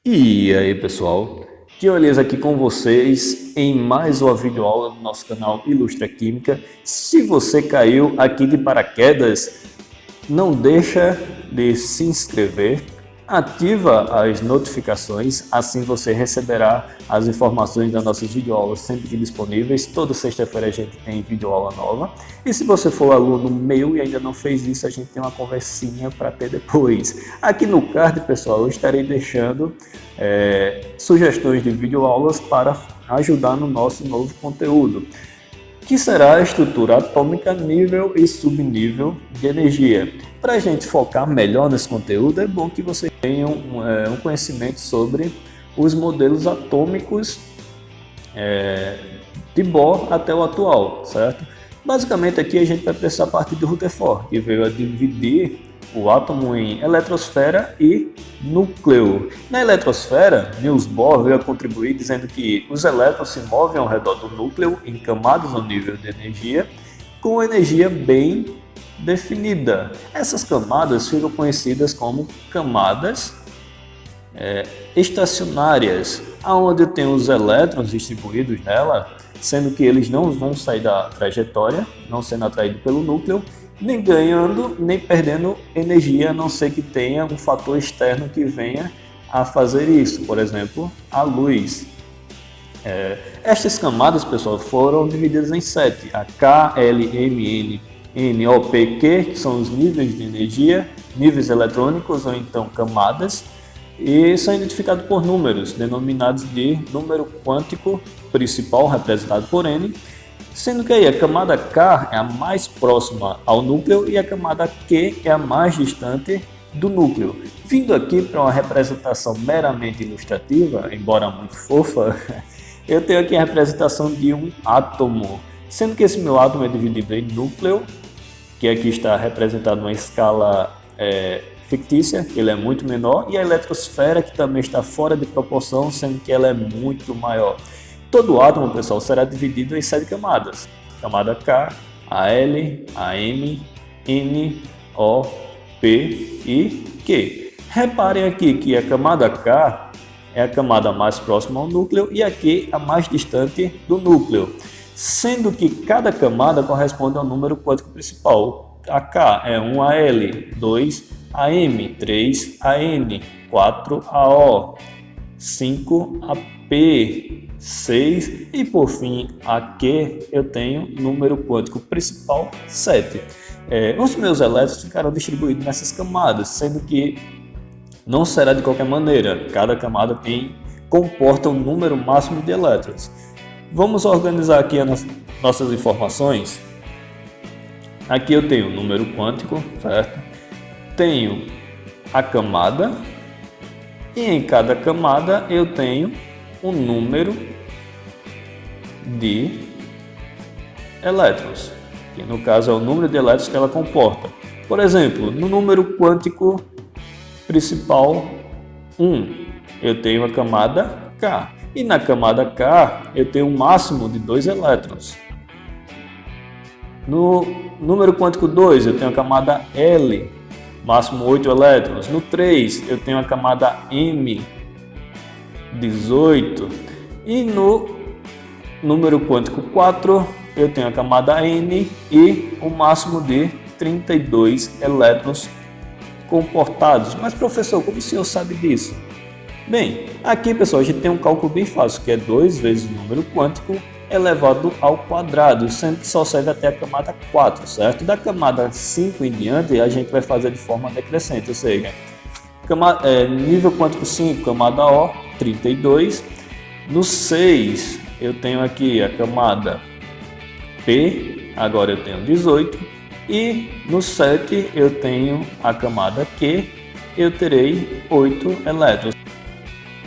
E aí pessoal, que beleza aqui com vocês em mais uma videoaula do nosso canal Ilustra Química. Se você caiu aqui de paraquedas, não deixa de se inscrever, ativa as notificações, assim você receberá as informações das nossas videoaulas sempre que disponíveis. Toda sexta-feira a gente tem videoaula nova. E se você for aluno meu e ainda não fez isso, a gente tem uma conversinha para ter depois. Aqui no card, pessoal, eu estarei deixando sugestões de videoaulas para ajudar no nosso novo conteúdo, que será a estrutura atômica, nível e subnível de energia. Para a gente focar melhor nesse conteúdo, é bom que vocês tenham um conhecimento sobre os modelos atômicos de Bohr até o atual, certo? Basicamente aqui a gente vai precisar partir do Rutherford, que veio a dividir o átomo em eletrosfera e núcleo. Na eletrosfera, Niels Bohr veio a contribuir dizendo que os elétrons se movem ao redor do núcleo em camadas no nível de energia, com energia bem definida. Essas camadas ficam conhecidas como camadas estacionárias, aonde tem os elétrons distribuídos nela, sendo que eles não vão sair da trajetória, não sendo atraídos pelo núcleo, nem ganhando, nem perdendo energia, a não ser que tenha um fator externo que venha a fazer isso, por exemplo, a luz. Estas camadas, pessoal, foram divididas em 7, a K, L, M, N, N, O, P, Q, que são os níveis de energia, níveis eletrônicos ou então camadas, e são identificados por números, denominados de número quântico principal, representado por N, sendo que aí a camada K é a mais próxima ao núcleo e a camada Q é a mais distante do núcleo. Vindo aqui para uma representação meramente ilustrativa, embora muito fofa, eu tenho aqui a representação de um átomo, sendo que esse meu átomo é dividido em núcleo, que aqui está representado numa escala fictícia, ele é muito menor, e a eletrosfera, que também está fora de proporção, sendo que ela é muito maior. Todo átomo, pessoal, será dividido em 7 camadas. Camada K, Al, Am, N, O, P e Q. Reparem aqui que a camada K é a camada mais próxima ao núcleo e a Q a mais distante do núcleo, sendo que cada camada corresponde ao número quântico principal. A K é 1 Al, 2 Am, 3 An, 4 AO, 5 AP, 6 e por fim aqui eu tenho número quântico principal 7. Os meus elétrons ficarão distribuídos nessas camadas, sendo que não será de qualquer maneira, cada camada comporta um número máximo de elétrons. Vamos organizar aqui as nossas informações. Aqui eu tenho o número quântico, certo? Tenho a camada e em cada camada eu tenho um número de elétrons, que no caso é o número de elétrons que ela comporta. Por exemplo, no número quântico principal 1, eu tenho a camada K, e na camada K eu tenho um máximo de 2 elétrons. No número quântico 2 eu tenho a camada L, máximo 8 elétrons. No 3 eu tenho a camada M, 18. E no número quântico 4 eu tenho a camada N e o máximo de 32 elétrons comportados. Mas professor, como o senhor sabe disso? Bem, aqui pessoal a gente tem um cálculo bem fácil, que é 2 vezes o número quântico elevado ao quadrado, sendo que só serve até a camada 4, certo? Da camada 5 em diante a gente vai fazer de forma decrescente, ou seja, nível quântico 5, camada O, 32. No 6 eu tenho aqui a camada P, agora eu tenho 18. E no 7 eu tenho a camada Q, eu terei 8 elétrons.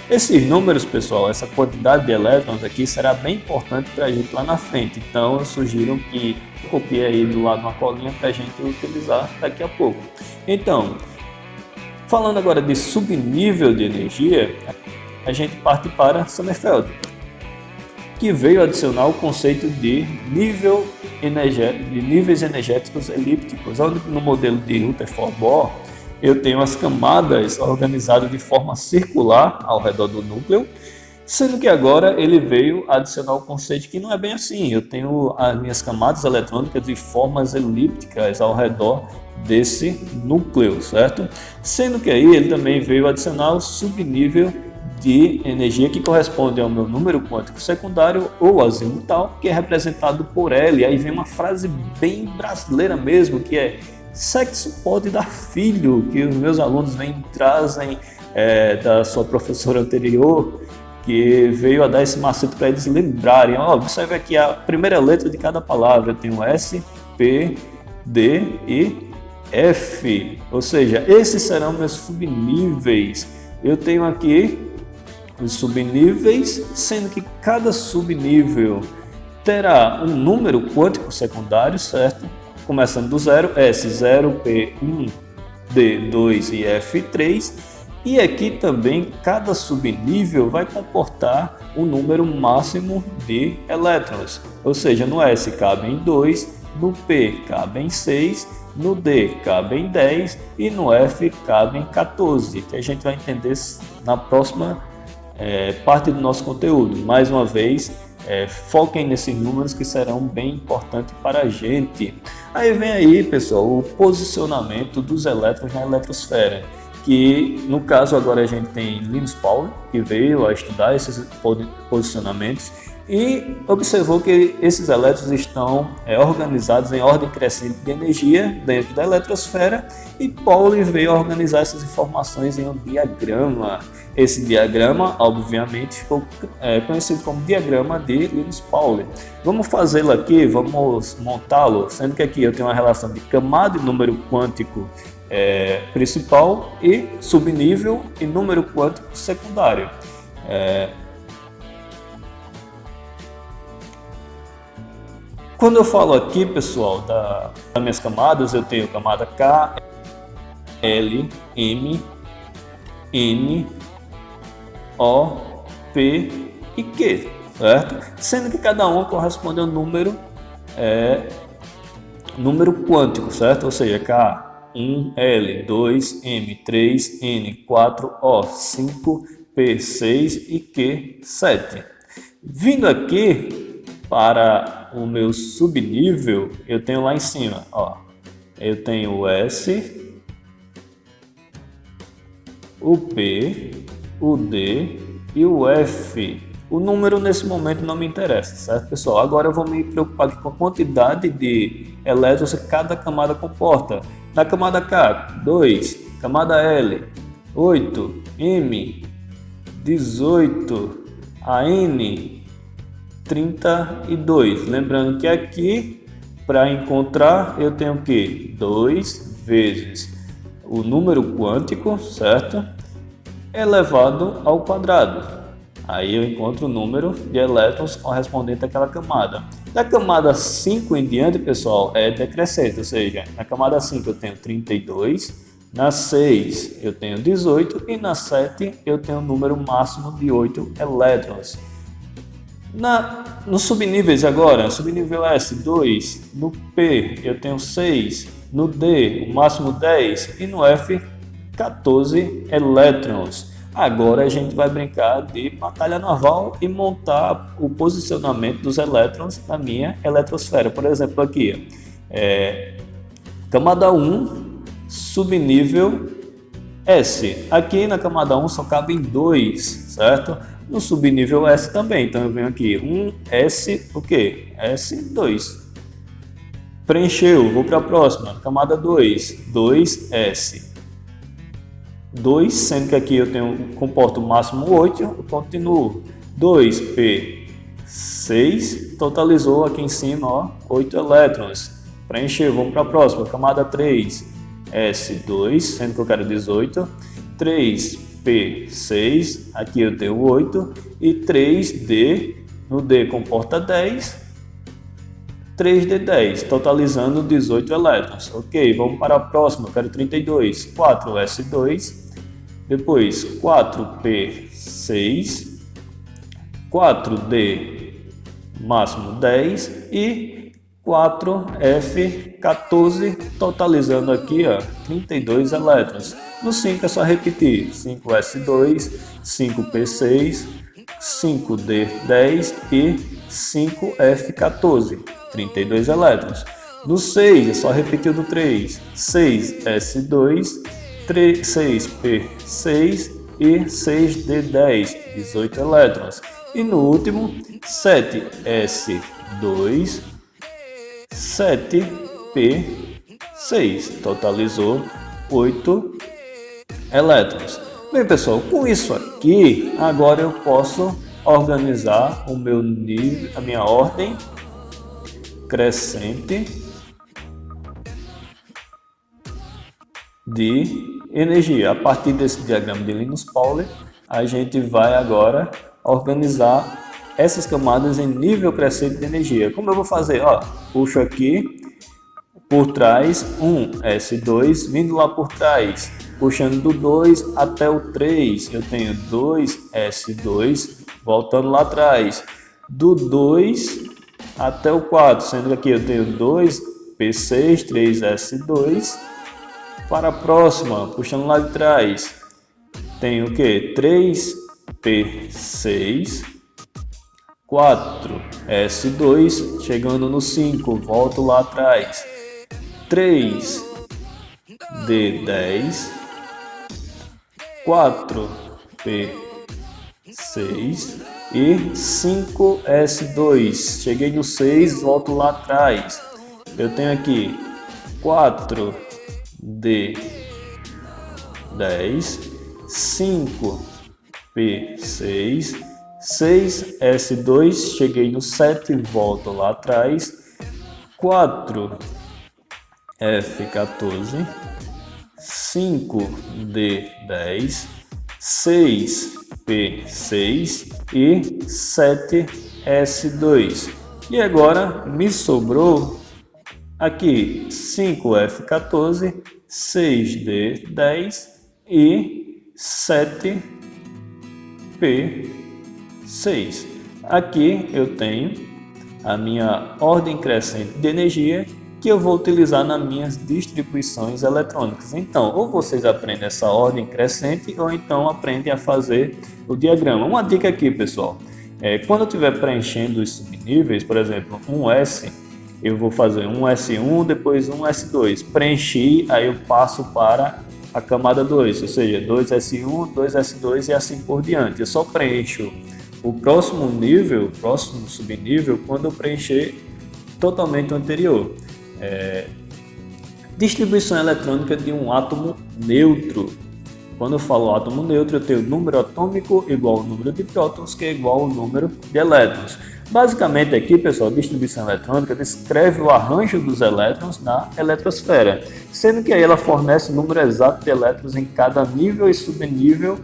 Esses números, pessoal, essa quantidade de elétrons aqui será bem importante para a gente lá na frente. Então eu sugiro que copie aí do lado uma colinha para a gente utilizar daqui a pouco. Então, falando agora de subnível de energia, a gente parte para Sommerfeld, que veio adicionar o conceito de níveis energéticos elípticos, onde no modelo de Rutherford-Bohr eu tenho as camadas organizadas de forma circular ao redor do núcleo, sendo que agora ele veio adicionar o conceito que não é bem assim. Eu tenho as minhas camadas eletrônicas de formas elípticas ao redor desse núcleo, certo? Sendo que aí ele também veio adicionar o subnível de energia que corresponde ao meu número quântico secundário ou azimutal, que é representado por L. Aí vem uma frase bem brasileira mesmo, que é: sexo pode dar filho, que os meus alunos trazem da sua professora anterior, que veio a dar esse macete para eles lembrarem. Observe aqui a primeira letra de cada palavra. Eu tenho S, P, D e F. Ou seja, esses serão meus subníveis. Eu tenho aqui os subníveis, sendo que cada subnível terá um número quântico secundário, certo? Começando do zero, S0, P1, D2 e F3. E aqui também cada subnível vai comportar um número máximo de elétrons. Ou seja, no S cabem 2, no P cabem 6, no D cabem 10 e no F cabem 14, que a gente vai entender na próxima parte do nosso conteúdo. Mais uma vez, foquem nesses números que serão bem importantes para a gente. Aí vem aí, pessoal, o posicionamento dos elétrons na eletrosfera, que no caso agora a gente tem Linus Pauling, que veio a estudar esses posicionamentos e observou que esses elétrons estão organizados em ordem crescente de energia dentro da eletrosfera, e Pauling veio a organizar essas informações em um diagrama. Esse diagrama, obviamente, ficou conhecido como diagrama de Linus Pauling. Vamos fazê-lo aqui, vamos montá-lo, sendo que aqui eu tenho uma relação de camada e número quântico principal e subnível e número quântico secundário. Quando eu falo aqui, pessoal, das minhas camadas, eu tenho camada K, L, M, N, O, P e Q, certo? Sendo que cada um corresponde a um número quântico, certo? Ou seja, K, 1, L, 2, M, 3, N, 4, O, 5, P, 6 e Q, 7. Vindo aqui para o meu subnível, eu tenho lá em cima, eu tenho o S, o P, o D e o F. O número nesse momento não me interessa, certo, pessoal? Agora eu vou me preocupar aqui com a quantidade de elétrons que cada camada comporta. Na camada K, 2, camada L, 8, M, 18, a N, 32. Lembrando que aqui, para encontrar, eu tenho que 2 vezes o número quântico, certo? Elevado ao quadrado. Aí eu encontro o número de elétrons correspondente àquela camada. Da camada 5 em diante, pessoal, é decrescente, ou seja, na camada 5 eu tenho 32, na 6 eu tenho 18 e na 7 eu tenho um número máximo de 8 elétrons. Nos subníveis agora, subnível S, 2, no P eu tenho 6, no D o máximo 10 e no F 14 elétrons. Agora a gente vai brincar de batalha naval e montar o posicionamento dos elétrons na minha eletrosfera. Por exemplo, aqui, camada 1, subnível S. Aqui na camada 1 só cabem 2, certo? No subnível S também, então eu venho aqui, 1S, o que? S2. Preencheu, vou para a próxima, camada 2, 2S. 2, sendo que aqui eu comporto o máximo 8, eu continuo. 2P, 6, totalizou aqui em cima, 8 elétrons. Preencheu, vamos para a próxima, camada 3, S2, sendo que eu quero 18. 3P, 6, aqui eu tenho 8. E 3D, no D comporta 10. 3D, 10, totalizando 18 elétrons. Ok, vamos para a próxima, eu quero 32. 4S2. Depois 4P6, 4D máximo 10 e 4F14. 14, totalizando aqui, ó, 32 elétrons. No 5 é só repetir, 5s2, 5p6, 5d10 e 5f14, 32 elétrons. No 6 é só repetir o do 3, 6s2, 6p6 e 6d10, 18 elétrons. E no último, 7s2, 7p6, totalizou 8 elétrons. Bem, pessoal, com isso aqui, agora eu posso organizar o meu nível, a minha ordem crescente de energia. A partir desse diagrama de Linus Pauling, a gente vai agora organizar essas camadas em nível crescente de energia. Como eu vou fazer? Ó, puxo aqui por trás, 1s2, vindo lá por trás, puxando do 2 até o 3, eu tenho 2s2, voltando lá atrás, do 2 até o 4, sendo que aqui eu tenho 2p6, 3s2, para a próxima, puxando lá de trás, tenho o que? 3p6, 4s2, chegando no 5, volto lá atrás, 3d10, 4p6 e 5s2. Cheguei no 6, volto lá atrás. Eu tenho aqui 4d10, 5p6, 6s2. Cheguei no 7, volto lá atrás. 4f14, 5d10, 6p6 e 7s2. E agora me sobrou aqui 5f14, 6d10 e 7p6. Aqui eu tenho a minha ordem crescente de energia que eu vou utilizar nas minhas distribuições eletrônicas. Então, ou vocês aprendem essa ordem crescente, ou então aprendem a fazer o diagrama. Uma dica aqui, pessoal, quando eu estiver preenchendo os subníveis, por exemplo, 1S, eu vou fazer 1S1, depois 1S2. Preenchi, aí eu passo para a camada 2, ou seja, 2S1, 2S2 e assim por diante. Eu só preencho o próximo nível, próximo subnível, quando eu preencher totalmente o anterior. Distribuição eletrônica de um átomo neutro. Quando eu falo átomo neutro, eu tenho o número atômico igual ao número de prótons, que é igual ao número de elétrons. Basicamente aqui, pessoal, a distribuição eletrônica descreve o arranjo dos elétrons na eletrosfera, sendo que aí ela fornece o número exato de elétrons em cada nível e subnível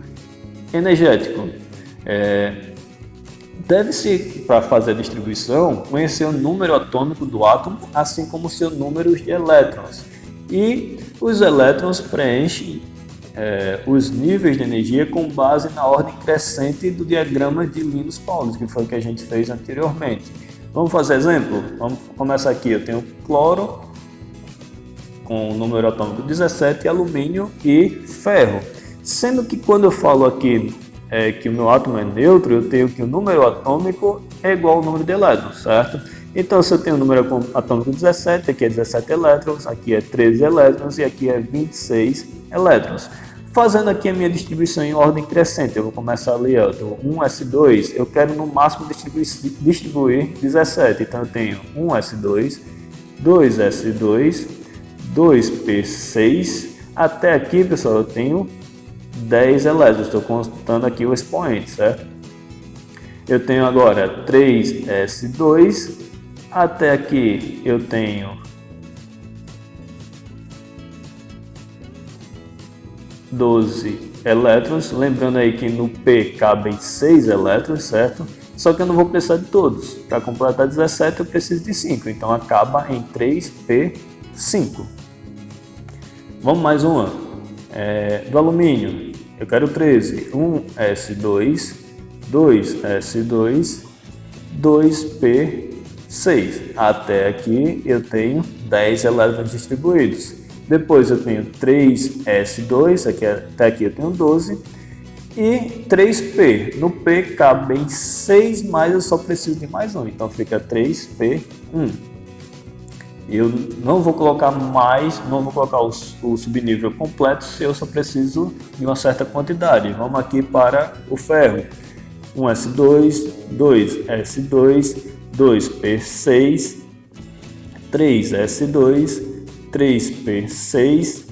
energético. Deve-se, para fazer a distribuição, conhecer o número atômico do átomo, assim como seu número de elétrons. E os elétrons preenchem os níveis de energia com base na ordem crescente do diagrama de Linus Pauling, que foi o que a gente fez anteriormente. Vamos fazer exemplo? Vamos começar aqui. Eu tenho cloro com o número atômico 17, alumínio e ferro. Sendo que quando eu falo aqui que o meu átomo é neutro, eu tenho que o número atômico é igual ao número de elétrons, certo? Então, se eu tenho o número atômico 17, aqui é 17 elétrons, aqui é 13 elétrons e aqui é 26 elétrons. Fazendo aqui a minha distribuição em ordem crescente, eu vou começar ali, ó, do 1s2, eu quero no máximo distribuir 17, então eu tenho 1s2, 2s2, 2p6, até aqui, pessoal, eu tenho 10 elétrons, estou contando aqui o expoente, certo? Eu tenho agora 3s2, até aqui eu tenho 12 elétrons, lembrando aí que no P cabem 6 elétrons, certo? Só que eu não vou precisar de todos, para completar 17 eu preciso de 5, então acaba em 3p5. Vamos mais uma, do alumínio, eu quero 13, 1s2, 2s2, 2p6, 6. Até aqui eu tenho 10 elétrons distribuídos. Depois eu tenho 3s2, até aqui eu tenho 12. E 3p. No P cabem 6, mas eu só preciso de mais um. Então fica 3p1. Eu não vou colocar o subnível completo se eu só preciso de uma certa quantidade. Vamos aqui para o ferro. 1s2, 2s2, 2p6, 3s2, 3p6,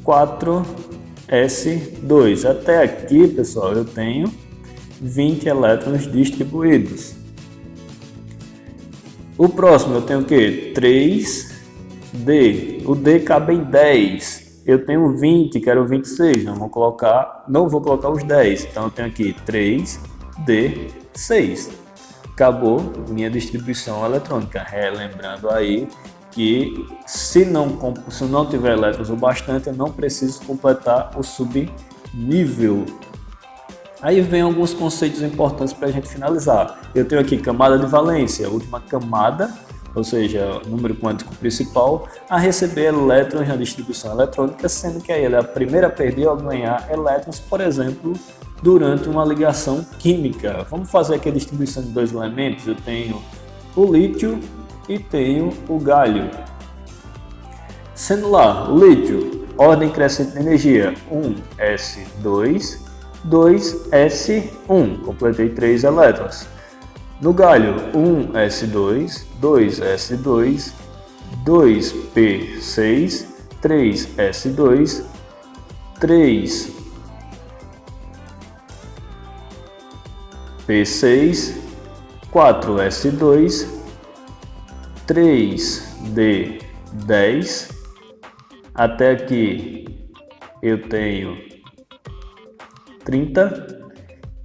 4s2. Até aqui, pessoal, eu tenho 20 elétrons distribuídos. O próximo eu tenho o que? 3d. O D cabe em 10. Eu tenho 20, quero 26. Não vou colocar os 10. Então eu tenho aqui 3d6. Acabou minha distribuição eletrônica. Relembrando aí que se não tiver elétrons o bastante, eu não preciso completar o subnível. Aí vem alguns conceitos importantes para a gente finalizar. Eu tenho aqui camada de valência, a última camada, ou seja, o número quântico principal, a receber elétrons na distribuição eletrônica, sendo que aí ela é a primeira a perder ou ganhar elétrons, por exemplo, durante uma ligação química. Vamos fazer aqui a distribuição de dois elementos. Eu tenho o lítio e tenho o galho. Sendo lá, o lítio, ordem crescente de energia, 1s2, 2s1, completei 3 elétrons. No galho, 1s2, 2s2, 2p6, 3s2, 3p6, 4s2, 3d10. Até aqui eu tenho 30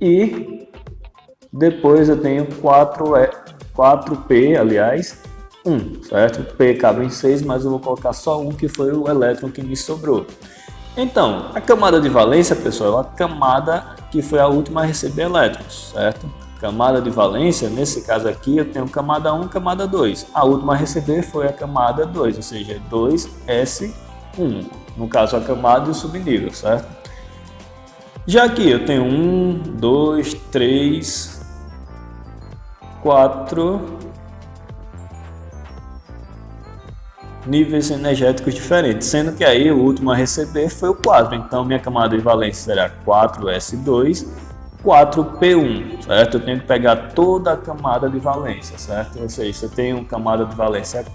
e depois eu tenho 4p, aliás, 1, certo? P cabe em 6, mas eu vou colocar só 1, que foi o elétron que me sobrou. Então, a camada de valência, pessoal, é a camada que foi a última a receber elétrons, certo? Camada de valência, nesse caso aqui, eu tenho camada 1 e camada 2. A última a receber foi a camada 2, ou seja, 2s1. No caso, a camada e o subnível, certo? Já aqui eu tenho 1, 2, 3, 4 níveis energéticos diferentes, sendo que aí o último a receber foi o 4. Então minha camada de valência será 4s2, 4p1, certo? Eu tenho que pegar toda a camada de valência, certo? Ou seja, se eu tenho camada de valência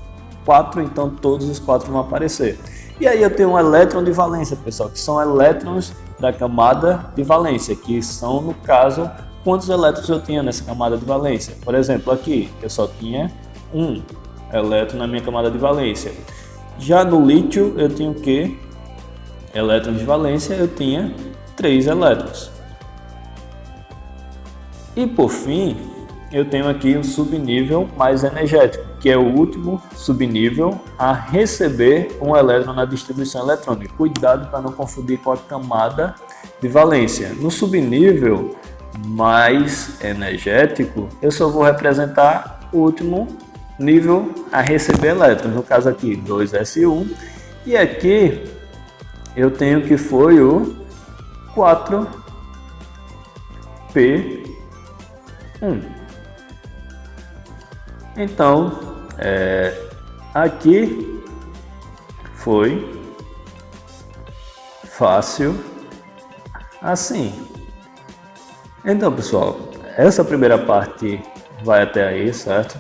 4, então todos os 4 vão aparecer. E aí eu tenho um elétron de valência, pessoal, que são elétrons da camada de valência, que são, no caso, quantos elétrons eu tinha nessa camada de valência. Por exemplo, aqui eu só tinha um elétron na minha camada de valência. Já no lítio eu tinha o que? Elétrons de valência, eu tinha 3 elétrons. E por fim, eu tenho aqui um subnível mais energético, que é o último subnível a receber um elétron na distribuição eletrônica. Cuidado para não confundir com a camada de valência. No subnível mais energético, eu só vou representar o último nível a receber elétrons, no caso aqui 2s1, e aqui eu tenho que foi o 4p1. Então, aqui foi fácil assim. Então, pessoal, essa primeira parte vai até aí, certo?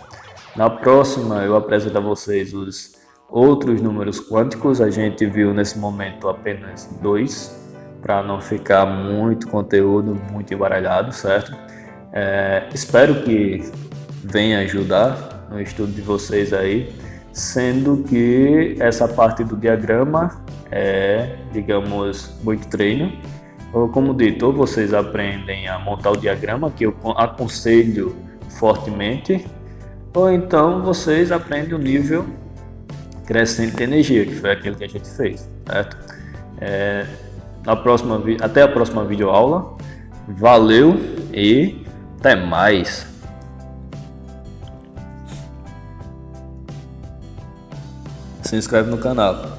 Na próxima eu apresento a vocês os outros números quânticos. A gente viu nesse momento apenas 2, para não ficar muito conteúdo, muito embaralhado, certo? Espero que venha ajudar no estudo de vocês aí, sendo que essa parte do diagrama é, digamos, muito treino. Ou como dito, ou vocês aprendem a montar o diagrama, que eu aconselho fortemente, ou então vocês aprendem o nível crescente de energia, que foi aquilo que a gente fez, certo? Até a próxima videoaula. Valeu e até mais! se inscreve no canal.